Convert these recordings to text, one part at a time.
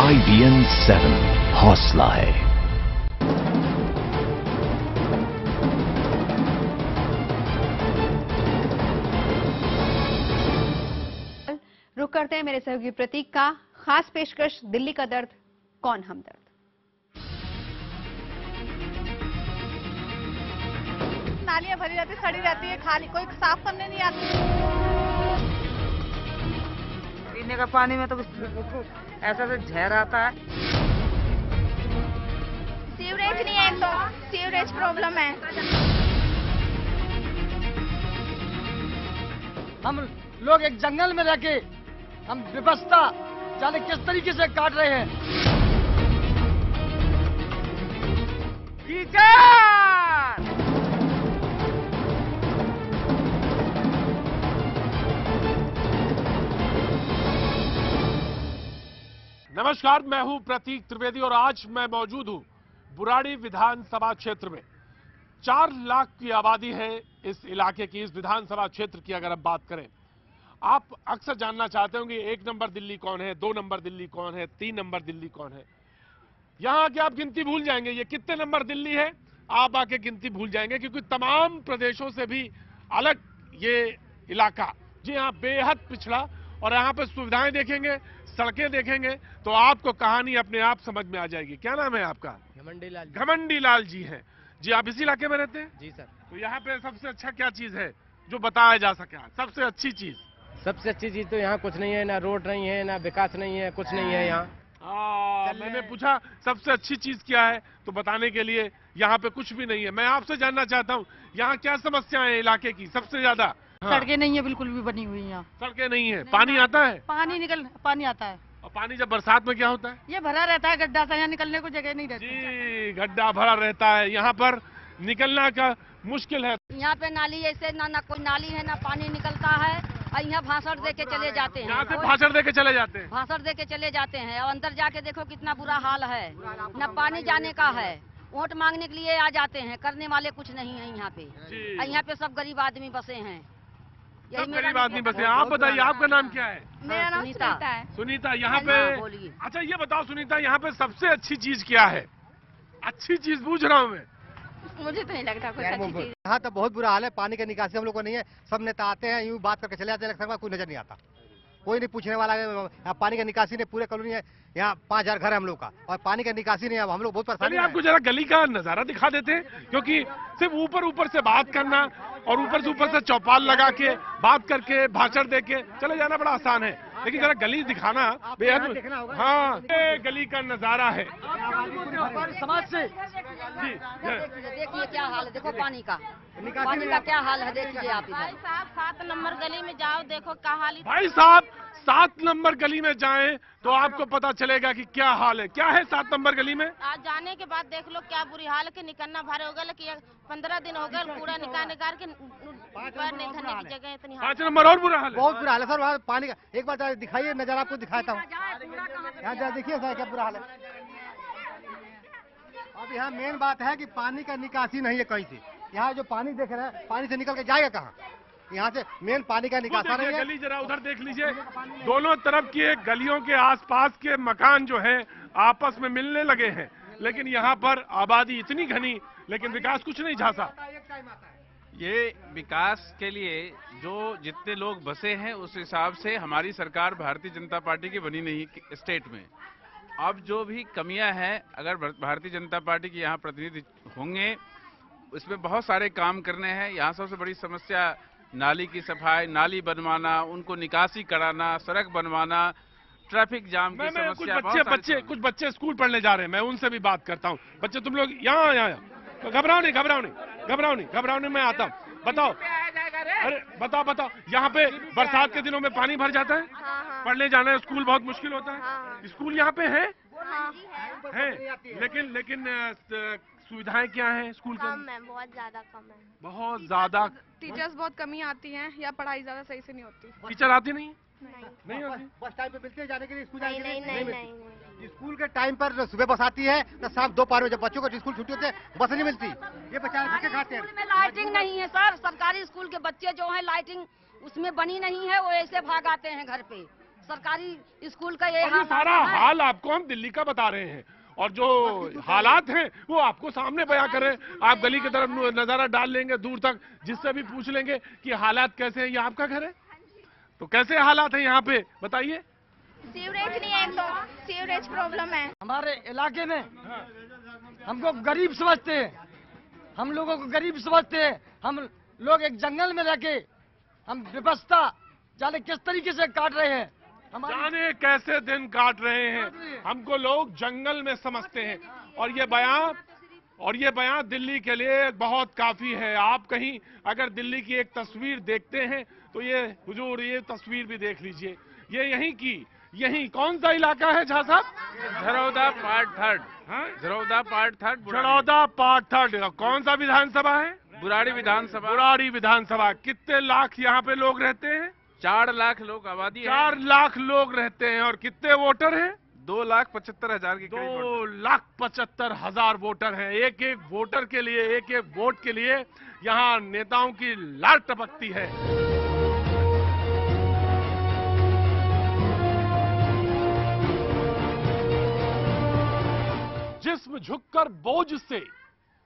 IBN 7 हौसला है। रुक करते हैं मेरे सहयोगी प्रतीक का खास पेशकश दिल्ली का दर्द कौन हमदर्द। नालियां भरी रहती, सड़ी रहती है, खाली कोई साफ करने नहीं आती। पीने का पानी में तो ऐसा से जहर आता है। सीवरेज नहीं है, तो सीवरेज प्रॉब्लम है। हम लोग एक जंगल में रह के हम व्यवस्था जाने किस तरीके से काट रहे हैं। नमस्कार, मैं हूं प्रतीक त्रिवेदी और आज मैं मौजूद हूं बुराड़ी विधानसभा क्षेत्र में। 4 लाख की आबादी है इस इलाके की। इस विधानसभा क्षेत्र की अगर हम बात करें, आप अक्सर जानना चाहते होंगे 1 नंबर दिल्ली कौन है, 2 नंबर दिल्ली कौन है, 3 नंबर दिल्ली कौन है। यहां आके आप गिनती भूल जाएंगे ये कितने नंबर दिल्ली है, आप आके गिनती भूल जाएंगे, क्योंकि तमाम प्रदेशों से भी अलग ये इलाका जी हाँ बेहद पिछड़ा। और यहाँ पे सुविधाएं देखेंगे, सड़कें देखेंगे तो आपको कहानी अपने आप समझ में आ जाएगी। क्या नाम है आपका? घमंडी लाल जी हैं जी। आप इसी इलाके में रहते हैं? जी सर। तो यहाँ पे सबसे अच्छा क्या चीज है जो बताया जा सके? सबसे अच्छी चीज? सबसे अच्छी चीज तो यहाँ कुछ नहीं है, ना रोड नहीं है, ना विकास नहीं है, कुछ नहीं है यहाँ। मैंने पूछा सबसे अच्छी चीज क्या है तो बताने के लिए यहाँ पे कुछ भी नहीं है। मैं आपसे जानना चाहता हूँ यहाँ क्या समस्या है इलाके की सबसे ज्यादा? सड़कें नहीं है, बिल्कुल भी बनी हुई यहाँ। सड़कें नहीं है, पानी आता है? पानी आता है। और पानी जब बरसात में क्या होता है? ये भरा रहता है गड्ढा सा, यहाँ निकलने को जगह नहीं रहती। जी, गड्ढा भरा रहता है, यहाँ पर निकलना का मुश्किल है। यहाँ पे नाली ऐसे ना कोई नाली है, ना पानी निकलता है। और यहाँ भाषण दे के चले जाते हैं। यहाँ से भाषण दे के चले जाते हैं? भाषण दे के चले जाते हैं और अंदर जाके देखो कितना बुरा हाल है। न पानी जाने का है, वोट मांगने के लिए आ जाते हैं, करने वाले कुछ नहीं है यहाँ पे। यहाँ पे सब गरीब आदमी बसे हैं। सब गरीब आदमी बसे। आप बताइए आपका नाम क्या है? मेरा नाम सुनीता है। सुनीता, यहाँ पे अच्छा ये बताओ सुनीता, यहाँ पे सबसे अच्छी चीज क्या है? अच्छी चीज पूछ रहा हूँ मैं। मुझे तो नहीं लगता कुछ अच्छी चीज। यहाँ तो बहुत बुरा हाल है, पानी की निकासी हम लोग को नहीं है। सब नेता आते हैं, यूँ बात करके चले जाते हैं, लगता है कोई नजर नहीं आता, कोई नहीं पूछने वाला है। यहाँ पानी की निकासी नहीं, पूरे कॉलोनी है, यहाँ 5000 घर है हम लोग का, और पानी की निकासी नहीं है। हम लोग बहुत परेशान हैं। आपको जरा गली का नजारा दिखा देते हैं, क्योंकि सिर्फ ऊपर से बात करना और ऊपर से चौपाल लगा के बात करके भाषण दे के चले जाना बड़ा आसान है, लेकिन जरा गली दिखाना बेहद। हाँ, ये गली का नजारा है समाज से। देखिए क्या हाल है, देखो पानी का क्या हाल है, देखिए आप। भाई साहब 7 नंबर गली में जाओ, देखो क्या हाल है। भाई साहब 7 नंबर गली में जाएं तो आपको पता चलेगा कि क्या हाल है। क्या है 7 नंबर गली में? आज जाने के बाद देख लो क्या बुरी हाल है कि निकलना भारे हो गया कि 15 दिन हो गए कूड़ा निकाल के नहीं धरने की जगह इतनी। 5 नंबर और बुरा हाल है? बहुत बुरा हाल है सर। वहाँ पानी का एक बार दिखाइए, नजर आपको दिखाता हूँ। यहाँ जरा देखिए सर क्या बुरा हाल है। अब यहाँ मेन बात है कि पानी का निकासी नहीं है कहीं से। यहाँ जो पानी देख रहे हैं, पानी से निकल के जाएगा कहाँ? यहाँ से मेन पानी का निकासा नहीं है। गली जरा उधर देख लीजिए, दोनों तरफ की गलियों के आसपास के मकान जो है आपस में मिलने लगे हैं, लेकिन यहाँ पर आबादी इतनी घनी, लेकिन विकास कुछ नहीं झांसा। ये विकास के लिए जो जितने लोग बसे हैं उस हिसाब से हमारी सरकार भारतीय जनता पार्टी की बनी नहीं स्टेट में। अब जो भी कमियां हैं, अगर भारतीय जनता पार्टी के यहाँ प्रतिनिधि होंगे, इसमें बहुत सारे काम करने हैं। यहाँ सबसे बड़ी समस्या नाली की सफाई, नाली बनवाना, उनको निकासी कराना, सड़क बनवाना, ट्रैफिक जाम की समस्या। कुछ बच्चे स्कूल पढ़ने जा रहे हैं, मैं उनसे भी बात करता हूँ। बच्चे तुम लोग यहाँ घबराओ नहीं, मैं आता हूँ। बताओ, अरे बताओ, यहाँ पे बरसात के दिनों में पानी भर जाता है? पढ़ने जाना है स्कूल बहुत मुश्किल होता है। स्कूल यहाँ पे है? लेकिन सुविधाएं क्या हैं स्कूल के? कम है, बहुत ज्यादा कम है। बहुत ज्यादा। टीचर्स बहुत कमी आती हैं या पढ़ाई ज्यादा सही से नहीं होती। टीचर आती नहीं होती? बस टाइम पे मिलते हैं जाने के लिए स्कूल? नहीं। स्कूल के टाइम पर सुबह बस आती है तो शाम 2 में जब बच्चों को स्कूल छुट्टी होती है बस नहीं मिलती। ये बेचारे धक्के खाते हैं। स्कूल में लाइटिंग नहीं है सर, सरकारी स्कूल के बच्चे जो हैं लाइटिंग उसमें बनी नहीं है, वो ऐसे भाग आते हैं घर पे। सरकारी स्कूल का ये और ये सारा हाल आपको हम दिल्ली का बता रहे हैं और जो हालात हैं वो आपको सामने बयां करें। आप गली की तरफ नजारा डाल लेंगे दूर तक, जिससे भी पूछ लेंगे कि हालात कैसे हैं। ये आपका घर है तो कैसे हालात हैं यहाँ पे बताइए। सीवरेज नहीं है तो सीवरेज प्रॉब्लम है हमारे इलाके में। हमको गरीब समझते हैं, हम लोगों को गरीब समझते हैं। हम लोग एक जंगल में रह के हम व्यवस्था जाने किस तरीके से काट रहे हैं, जाने कैसे दिन काट रहे हैं। हमको लोग जंगल में समझते हैं और ये बयान दिल्ली के लिए बहुत काफी है। आप कहीं अगर दिल्ली की एक तस्वीर देखते हैं तो ये हुजूर ये तस्वीर भी देख लीजिए। ये यही कौन सा इलाका है झा साहब? Jharoda part 3। Jharoda part 3। Jharoda part 3 कौन सा विधानसभा है? बुराड़ी विधानसभा। बुराड़ी विधानसभा। कितने लाख यहाँ पे लोग रहते हैं? 4 लाख लोग आबादी है। 4 लाख लोग रहते हैं और कितने वोटर हैं? 2,75,000 के करीब। 2,75,000 वोटर हैं। एक एक वोटर के लिए, एक एक वोट के लिए यहाँ नेताओं की लार टपकती है। जिस्म झुककर बोझ से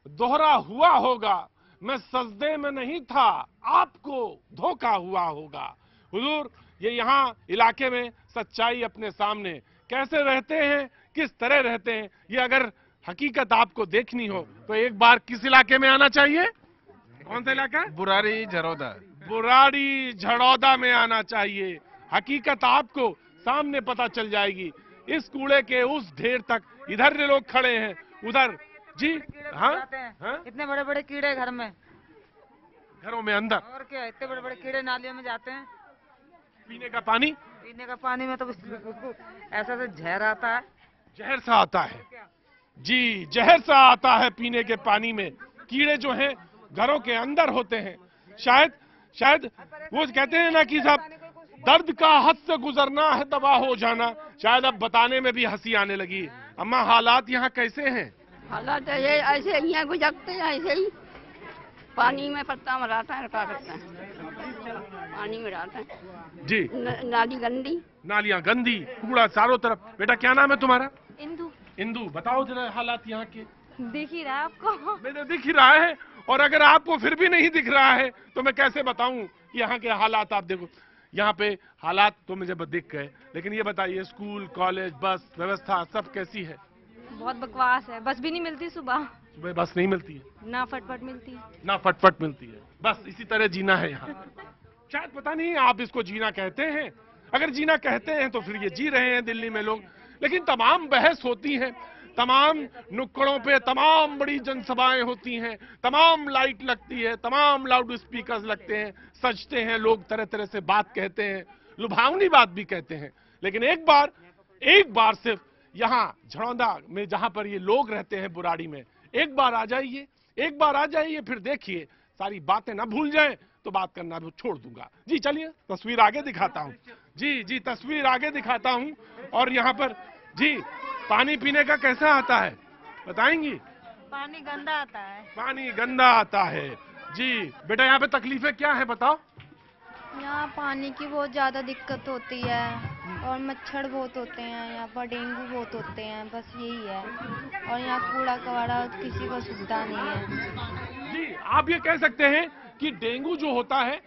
दोहरा हुआ होगा, मैं सजदे में नहीं था, आपको धोखा हुआ होगा। हुजूर ये यहाँ इलाके में सच्चाई अपने सामने कैसे रहते हैं, किस तरह रहते हैं, ये अगर हकीकत आपको देखनी हो तो एक बार किस इलाके में आना चाहिए? कौन सा इलाका है? बुराड़ी झरौदा। बुराड़ी झरौदा में आना चाहिए। हकीकत आपको सामने पता चल जाएगी। इस कूड़े के उस ढेर तक इधर लोग खड़े हैं, उधर जी। हाँ, इतने बड़े बड़े कीड़े घर में, घरों में अंदर। और क्या, इतने बड़े बड़े कीड़े नालियों में जाते हैं। पीने का पानी में तो ऐसा से जहर आता है। जहर सा आता है जी, जहर सा आता है पीने के पानी में। कीड़े जो हैं घरों के अंदर होते हैं। शायद वो कहते हैं ना कि साहब दर्द का हद से गुजरना है दवा हो जाना। शायद अब बताने में भी हंसी आने लगी। अम्मा हालात यहाँ कैसे हैं? हालात ये ऐसे यहाँ गुजरते हैं, ऐसे ही पानी में पत्ता मराता है, क्या करता है, पानी में रहता है जी। नाली गंदी, नालियाँ गंदी, कूड़ा चारों तरफ। बेटा क्या नाम है तुम्हारा? इंदू। बताओ जरा हालात यहाँ के। दिख ही रहा है आपको? मेरे दिख ही रहा है, और अगर आपको फिर भी नहीं दिख रहा है तो मैं कैसे बताऊं यहाँ के हालात। आप देखो यहाँ पे हालात तो मुझे दिख गए, लेकिन ये बताइए स्कूल, कॉलेज, बस व्यवस्था सब कैसी है? बहुत बकवास है, बस भी नहीं मिलती। सुबह बस नहीं मिलती है, ना फटफट मिलती है, ना फटफट मिलती है। बस इसी तरह जीना है यहाँ। शायद पता नहीं आप इसको जीना कहते हैं। अगर जीना कहते हैं तो फिर ये जी रहे हैं दिल्ली में लोग। लेकिन तमाम बहस होती है, तमाम नुक्कड़ों पे तमाम बड़ी जनसभाएं होती हैं, तमाम लाइट लगती है, तमाम लाउड स्पीकर्स लगते हैं, सजते हैं लोग, तरह तरह से बात कहते हैं, लुभावनी बात भी कहते हैं। लेकिन एक बार सिर्फ यहाँ झरौदा में जहां पर ये लोग रहते हैं बुराड़ी में, एक बार आ जाइए, फिर देखिए सारी बातें ना भूल जाएं तो बात करना भी छोड़ दूंगा। जी चलिए तस्वीर आगे दिखाता हूँ। जी तस्वीर आगे दिखाता हूँ। और यहाँ पर जी पानी पीने का कैसा आता है बताएंगी? पानी गंदा आता है। पानी गंदा आता है जी। बेटा यहाँ पे तकलीफें क्या है बताओ? यहाँ पानी की बहुत ज्यादा दिक्कत होती है और मच्छर बहुत होते हैं, यहाँ पर डेंगू बहुत होते हैं, बस यही है। और यहाँ कूड़ा कबाड़ा किसी को सुविधा नहीं है। जी आप ये कह सकते हैं कि डेंगू जो होता है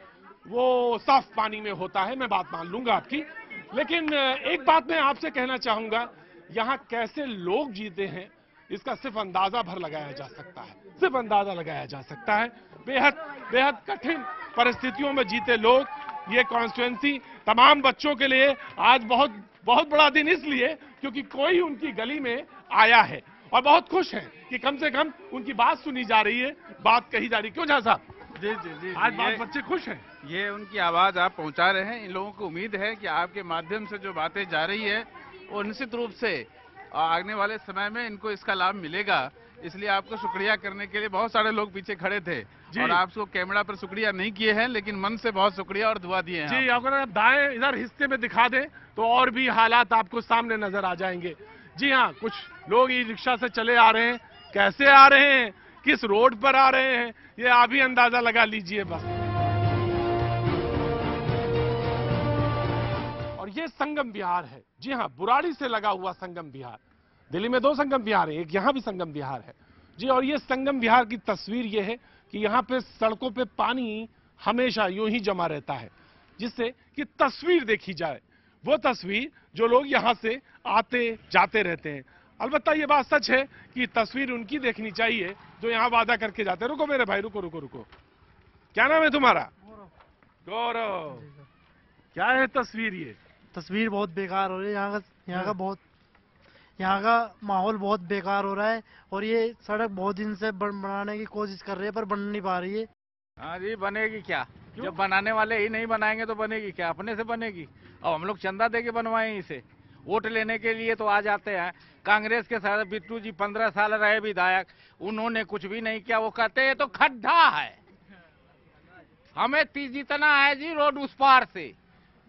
वो साफ पानी में होता है, मैं बात मान लूंगा आपकी। लेकिन एक बात मैं आपसे कहना चाहूंगा, यहाँ कैसे लोग जीते हैं इसका सिर्फ अंदाजा भर लगाया जा सकता है, सिर्फ अंदाजा लगाया जा सकता है। बेहद कठिन परिस्थितियों में जीते लोग। ये कॉन्स्टिट्यूएंसी तमाम बच्चों के लिए आज बहुत बड़ा दिन इसलिए क्योंकि कोई उनकी गली में आया है और बहुत खुश हैं कि कम से कम उनकी बात सुनी जा रही है, बात कही जा रही। क्यों झा साहब? जी आज बात बच्चे खुश हैं। ये उनकी आवाज आप पहुंचा रहे हैं। इन लोगों को उम्मीद है कि आपके माध्यम से जो बातें जा रही है वो निश्चित रूप से आने वाले समय में इनको इसका लाभ मिलेगा। इसलिए आपको शुक्रिया करने के लिए बहुत सारे लोग पीछे खड़े थे और आपको कैमरा पर शुक्रिया नहीं किए हैं, लेकिन मन से बहुत शुक्रिया और दुआ दिए हैं। जी अगर आप दाएं इधर हिस्से में दिखा दें तो और भी हालात आपको सामने नजर आ जाएंगे। जी हाँ, कुछ लोग ई रिक्शा से चले आ रहे हैं, कैसे आ रहे हैं, किस रोड पर आ रहे हैं, ये आप ही अंदाजा लगा लीजिए बस। और ये संगम विहार है। जी हाँ, बुराड़ी से लगा हुआ संगम विहार। दिल्ली में 2 संगम विहार है, एक यहाँ भी संगम विहार है जी। और ये संगम विहार की तस्वीर ये है कि यहाँ पे सड़कों पे पानी हमेशा यूं ही जमा रहता है, जिससे कि तस्वीर देखी जाए, वो तस्वीर जो लोग यहाँ से आते जाते रहते हैं। अलबत्ता ये बात सच है कि तस्वीर उनकी देखनी चाहिए जो यहाँ वादा करके जाते हैं। रुको मेरे भाई, रुको रुको रुको, क्या नाम है तुम्हारा? गौरव। क्या है तस्वीर? ये तस्वीर बहुत बेकार हो रही है। यहाँ का माहौल बहुत बेकार हो रहा है और ये सड़क बहुत दिन से बनाने की कोशिश कर रही है पर बन नहीं पा रही है। हाँ जी, बनेगी क्या? जब बनाने वाले ही नहीं बनाएंगे तो बनेगी क्या? अपने से बनेगी। अब हम लोग चंदा दे के बनवाएं इसे। वोट लेने के लिए तो आ जाते हैं। कांग्रेस के साथ बिट्टू जी 15 साल रहे विधायक, उन्होंने कुछ भी नहीं किया। वो कहते हैं तो खड्डा है, हमें जीतना है जी रोड उस पार से।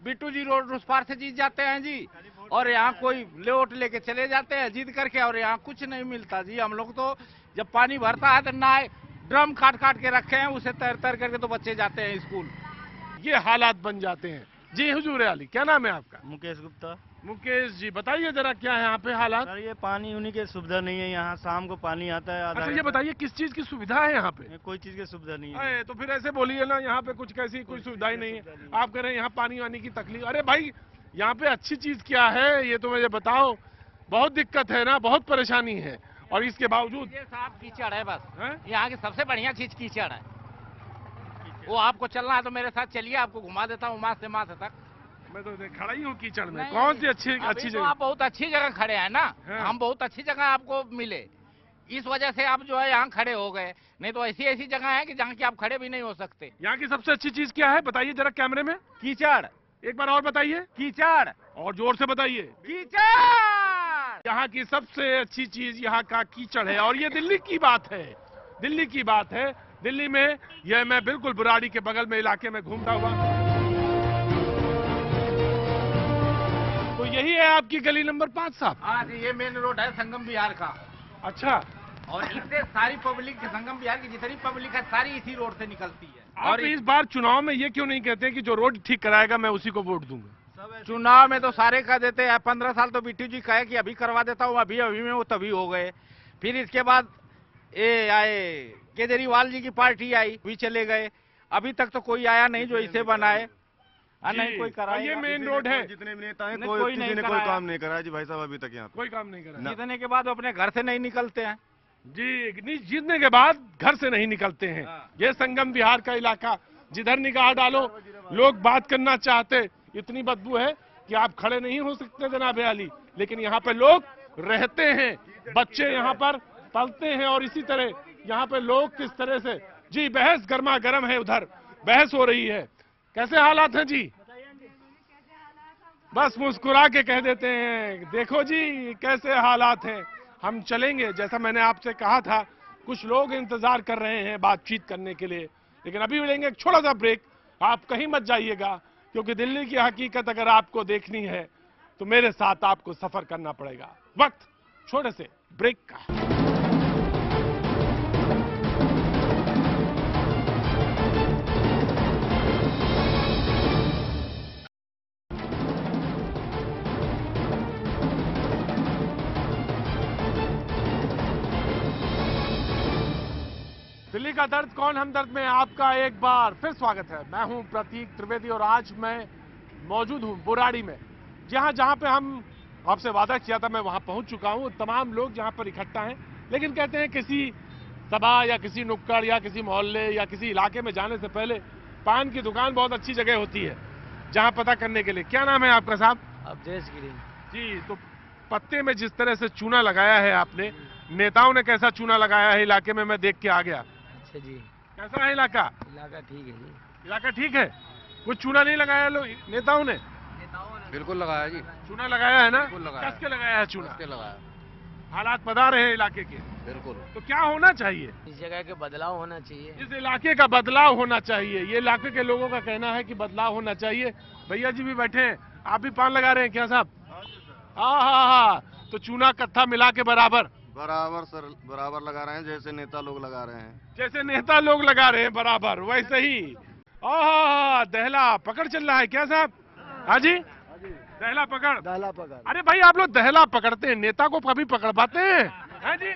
बिट्टू जी रोड उस पार से जीत जाते हैं जी, और यहाँ कोई वोट लेके चले जाते हैं जीत करके, और यहाँ कुछ नहीं मिलता जी। हम लोग तो जब पानी भरता है तो ना ड्रम काट काट के रखे हैं, उसे तर तर करके तो बच्चे जाते हैं स्कूल। ये हालात बन जाते हैं जी। हुजूर अली, क्या नाम है आपका? मुकेश गुप्ता। मुकेश जी, बताइए जरा क्या है यहाँ पे हालात? सर ये पानी होने की सुविधा नहीं है, यहाँ शाम को पानी आता है। अच्छा ये बताइए किस चीज की सुविधा है यहाँ पे? कोई चीज की सुविधा नहीं है। तो फिर ऐसे बोलिए ना, यहाँ पे कुछ कैसी कोई सुविधा ही नहीं है। आप कह रहे हैं यहाँ पानी वानी की तकलीफ। अरे भाई यहाँ पे अच्छी चीज क्या है ये तो मुझे बताओ। बहुत दिक्कत है ना, बहुत परेशानी है, और इसके बावजूद ये साफ कीचड़ है बस। यहाँ की सबसे बढ़िया चीज कीचड़ है। वो आपको चलना है तो मेरे साथ चलिए, आपको घुमा देता हूँ मास से मास तक। मैं तो खड़ा ही हूँ कीचड़ में। कौन सी अच्छी तो जगह? आप बहुत अच्छी जगह खड़े हैं ना। हम बहुत अच्छी जगह आपको मिले, इस वजह से आप जो है यहाँ खड़े हो गए। नहीं तो ऐसी ऐसी जगह है कि जहाँ की आप खड़े भी नहीं हो सकते। यहाँ की सबसे अच्छी चीज क्या है बताइए जरा कैमरे में? कीचड़। एक बार और बताइए। कीचड़। और जोर से बताइए। कीचड़। यहाँ की सबसे अच्छी चीज यहाँ का कीचड़ है। और ये दिल्ली की बात है, दिल्ली की बात है। दिल्ली में यह मैं बिल्कुल बुराड़ी के बगल में इलाके में घूमता हुआ, तो यही है आपकी गली नंबर 5 साहब? हाँ जी, ये मेन रोड है संगम विहार का। अच्छा। और इससे सारी पब्लिक, संगम विहार की जितनी पब्लिक है सारी इसी रोड से निकलती है। और इस बार चुनाव में ये क्यों नहीं कहते कि जो रोड ठीक कराएगा मैं उसी को वोट दूंगा? चुनाव में तो सारे कह देते हैं। 15 साल तो बिट्टू जी कहे कि अभी करवा देता हूँ, अभी अभी में वो तभी हो गए। फिर इसके बाद ये आए केजरीवाल जी की पार्टी आई, भी चले गए। अभी तक तो कोई आया नहीं जो इसे बनाए। नहीं कोई कराए। ये मेन रोड है। जितने भी नेता हैं कोई काम नहीं करा जी भाई साहब, अभी तक यहाँ कोई काम नहीं करा। जीतने के बाद अपने घर से नहीं निकलते हैं जी। जीतने के बाद घर से नहीं निकलते हैं। ये संगम विहार का इलाका, जिधर निगाह डालो लोग बात करना चाहते। इतनी बदबू है कि आप खड़े नहीं हो सकते जनाब अली, लेकिन यहाँ पे लोग रहते हैं, बच्चे यहाँ पर पलते हैं। और इसी तरह यहाँ पे लोग किस तरह से जी, बहस गर्मा गर्म है, उधर बहस हो रही है। कैसे हालात हैं जी? बस मुस्कुरा के कह देते हैं देखो जी कैसे हालात हैं। हम चलेंगे, जैसा मैंने आपसे कहा था, कुछ लोग इंतजार कर रहे हैं बातचीत करने के लिए, लेकिन अभी लेंगे एक छोटा सा ब्रेक। आप कहीं मत जाइएगा, क्योंकि दिल्ली की हकीकत अगर आपको देखनी है तो मेरे साथ आपको सफर करना पड़ेगा। वक्त छोटे से ब्रेक का। दिल्ली का दर्द कौन हमदर्द में आपका एक बार फिर स्वागत है। मैं हूं प्रतीक त्रिवेदी और आज मैं मौजूद हूं बुराड़ी में। जहां पे हम आपसे वादा किया था मैं वहां पहुंच चुका हूं। तमाम लोग जहां पर इकट्ठा हैं, लेकिन कहते हैं किसी सभा या किसी नुक्कड़ या किसी मोहल्ले या किसी इलाके में जाने से पहले पान की दुकान बहुत अच्छी जगह होती है जहां पता करने के लिए। क्या नाम है आपका साहब? अवधेश गिरी जी। तो पत्ते में जिस तरह से चूना लगाया है आपने, नेताओं ने कैसा चूना लगाया है इलाके में मैं देख के आ गया। अच्छा जी। कैसा है इलाका? इलाका ठीक है जी। इलाका ठीक है? कुछ चूना नहीं लगाया लोग नेताओं ने? बिल्कुल लगाया जी। चूना लगाया है ना? लगाया। कस के लगाया है चूना? लगाया। हालात बता रहे हैं इलाके के। बिल्कुल। तो क्या होना चाहिए? इस जगह के बदलाव होना चाहिए। इस इलाके का बदलाव होना चाहिए। ये इलाके के लोगों का कहना है कि बदलाव होना चाहिए। भैया जी भी बैठे हैं, आप भी पान लगा रहे हैं क्या साहब? हाँ। तो चूना कत्था मिला के बराबर सर बराबर लगा रहे हैं, जैसे नेता लोग लगा रहे हैं। जैसे नेता लोग लगा रहे हैं बराबर वैसे ही। दहला पकड़ चल रहा है क्या साहब? हाँ जी। दहला पकड़। दहला पकड़। अरे भाई आप लोग दहला पकड़ते हैं, नेता को कभी पकड़ पाते हैं? हैं जी?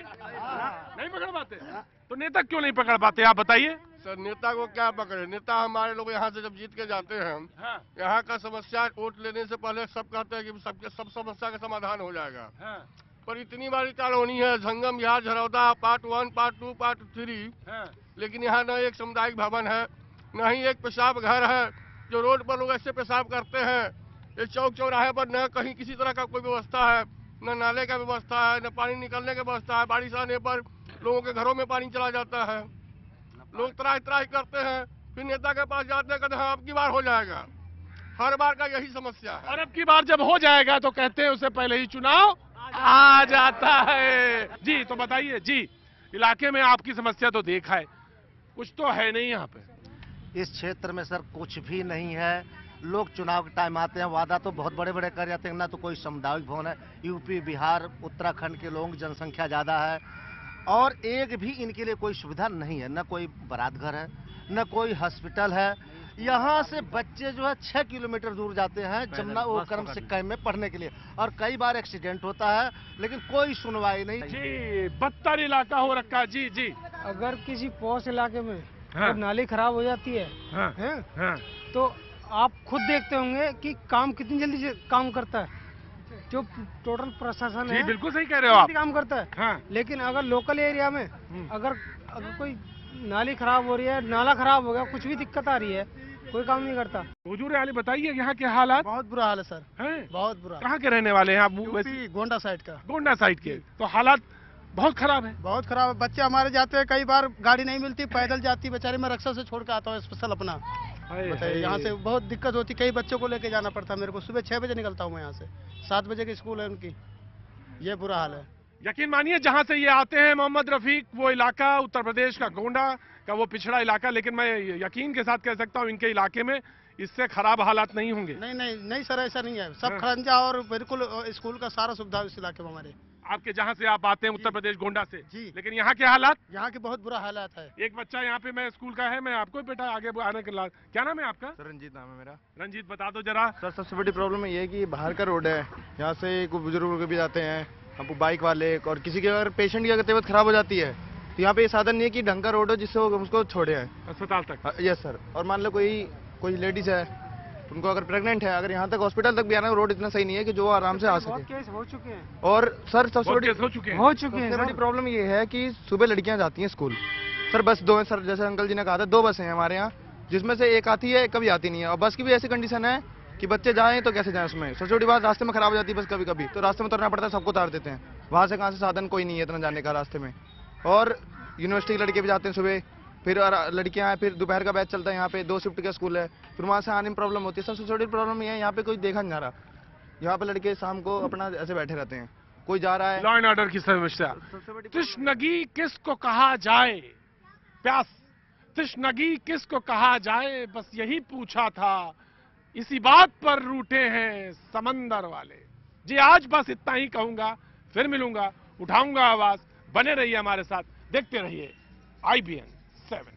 नहीं पकड़ पाते? तो नेता क्यों नहीं पकड़ पाते, आप बताइए। सर नेता को क्या पकड़े, नेता हमारे लोग यहाँ से जब जीत के जाते हैं हाँ। यहाँ का समस्या वोट लेने से पहले सब कहते हैं कि सब समस्या का समाधान हो जाएगा। हाँ। पर इतनी बड़ी कॉलोनी है, झंगम Bihar Jharoda part 1 part 2 part 3, लेकिन यहाँ न एक सामुदायिक भवन है, न ही एक पेशाब घर है। जो रोड पर लोग ऐसे पेशाब करते हैं, ये चौक चौराहे पर न कहीं किसी तरह का कोई व्यवस्था है, न नाले का व्यवस्था है, न पानी निकलने की व्यवस्था है। बारिश आने पर लोगों के घरों में पानी चला जाता है, लोग त्राही त्राही करते हैं, फिर नेता के पास जाते हैं, कहते हैं अब की बार हो जाएगा। हर बार का यही समस्या है। और अब की बार जब हो जाएगा तो कहते हैं उससे पहले ही चुनाव आ जाता है। जी तो बताइए जी, इलाके में आपकी समस्या तो देखा है, कुछ तो है नहीं यहाँ पे। इस क्षेत्र में सर कुछ भी नहीं है। लोग चुनाव के टाइम आते हैं, वादा तो बहुत बड़े बड़े कर जाते हैं, ना तो कोई सामुदायिक भवन है। यूपी बिहार उत्तराखंड के लोग जनसंख्या ज्यादा है और एक भी इनके लिए कोई सुविधा नहीं है, न कोई बारात घर है, न कोई हॉस्पिटल है। यहाँ से बच्चे जो है 6 किलोमीटर दूर जाते हैं जमुना वो कर्म सिक्का में पढ़ने के लिए, और कई बार एक्सीडेंट होता है लेकिन कोई सुनवाई नहीं। जी बदतर इलाका हो रखा। जी जी अगर किसी पॉश इलाके में हाँ। नाली खराब हो जाती है, हाँ। है? हाँ। तो आप खुद देखते होंगे कि काम कितनी जल्दी से काम करता है जो टोटल प्रशासन है। बिल्कुल सही कह रहे हो आप, काम करता है। हाँ। लेकिन अगर लोकल एरिया में अगर कोई नाली खराब हो रही है, नाला खराब हो गया, कुछ भी दिक्कत आ रही है, कोई काम नहीं करता। हुजूर आली बताइए यहाँ के हालात। बहुत बुरा हाल है सर, हैं? बहुत बुरा। कहाँ के रहने वाले हैं आप? गोंडा साइड का। गोंडा साइड के। तो हालात बहुत खराब है। बहुत खराब है। बच्चे हमारे जाते हैं, कई बार गाड़ी नहीं मिलती, पैदल जाती बेचारी, मैं रक्षा से छोड़ के आता हूँ स्पेशल अपना। बताइए यहाँ से बहुत दिक्कत होती, कई बच्चों को लेके जाना पड़ता है मेरे को। सुबह 6 बजे निकलता हूँ मैं यहाँ से, 7 बजे की स्कूल है उनकी। ये बुरा हाल है। यकीन मानिए जहाँ से ये आते हैं मोहम्मद रफीक, वो इलाका उत्तर प्रदेश का गोंडा का वो पिछड़ा इलाका, लेकिन मैं यकीन के साथ कह सकता हूँ इनके इलाके में इससे खराब हालात नहीं होंगे। नहीं सर, ऐसा नहीं है। सब खरंजा और बिल्कुल स्कूल का सारा सुविधा इस इलाके में हमारे। आपके जहाँ से आप आते हैं उत्तर प्रदेश गोंडा से जी, लेकिन यहाँ के हालात? यहाँ के बहुत बुरा हालात है। एक बच्चा यहाँ पे मैं स्कूल का है, मैं आपको बेटा आगे आने के लिए। क्या नाम है आपका? सर रंजीत नाम है मेरा। रंजीत बता दो जरा। सर सबसे बड़ी प्रॉब्लम ये है कि बाहर का रोड है, यहाँ से कोई बुजुर्ग भी जाते हैं, हमको बाइक वाले, और किसी की अगर पेशेंट की अगर तबीयत खराब हो जाती है तो यहाँ पे ये साधन नहीं है कि ढंग का रोड हो जिससे उसको छोड़े हैं अस्पताल तक। Yes sir. और मान लो कोई लेडीज है, उनको अगर प्रेग्नेंट है, अगर यहाँ तक हॉस्पिटल तक भी आना, रोड इतना सही नहीं है कि जो आराम से आ सके। केस हो चुके हैं। और सर सबसे बड़ी सबसे बड़ी प्रॉब्लम ये है कि सुबह लड़कियां जाती हैं स्कूल, सर बस 2 है सर, जैसे अंकल जी ने कहा था 2 बसें हैं हमारे यहाँ, जिसमें से एक आती है कभी आती नहीं है। और बस की भी ऐसी कंडीशन है कि बच्चे जाएं तो कैसे जाएं उसमें। सबसे बड़ी बात रास्ते में खराब हो जाती है बस, कभी कभी तो रास्ते में उतरना पड़ता है, सबको उतार देते हैं। वहाँ से कहाँ से साधन कोई नहीं है इतना जाने का रास्ते में। और यूनिवर्सिटी के लड़के भी जाते हैं सुबह, फिर लड़कियां हैं, फिर दोपहर का बैच चलता है यहाँ पे, 2 शिफ्ट का स्कूल है, फिर वहाँ से आने में प्रॉब्लम होती है। सबसे छोटी प्रॉब्लम ये है यहाँ पे कोई देखा नहीं जा रहा, यहाँ पे लड़के शाम को अपना ऐसे बैठे रहते हैं, कोई जा रहा है। लॉ एंड ऑर्डर की समस्या। तृष्णगी किसको कहा जाए, प्यास तृष्णगी किसको कहा जाए, बस यही पूछा था, इसी बात पर रूठे हैं समंदर वाले। जी आज बस इतना ही कहूंगा, फिर मिलूंगा, उठाऊंगा आवाज। बने रहिए हमारे साथ, देखते रहिए IBN 7।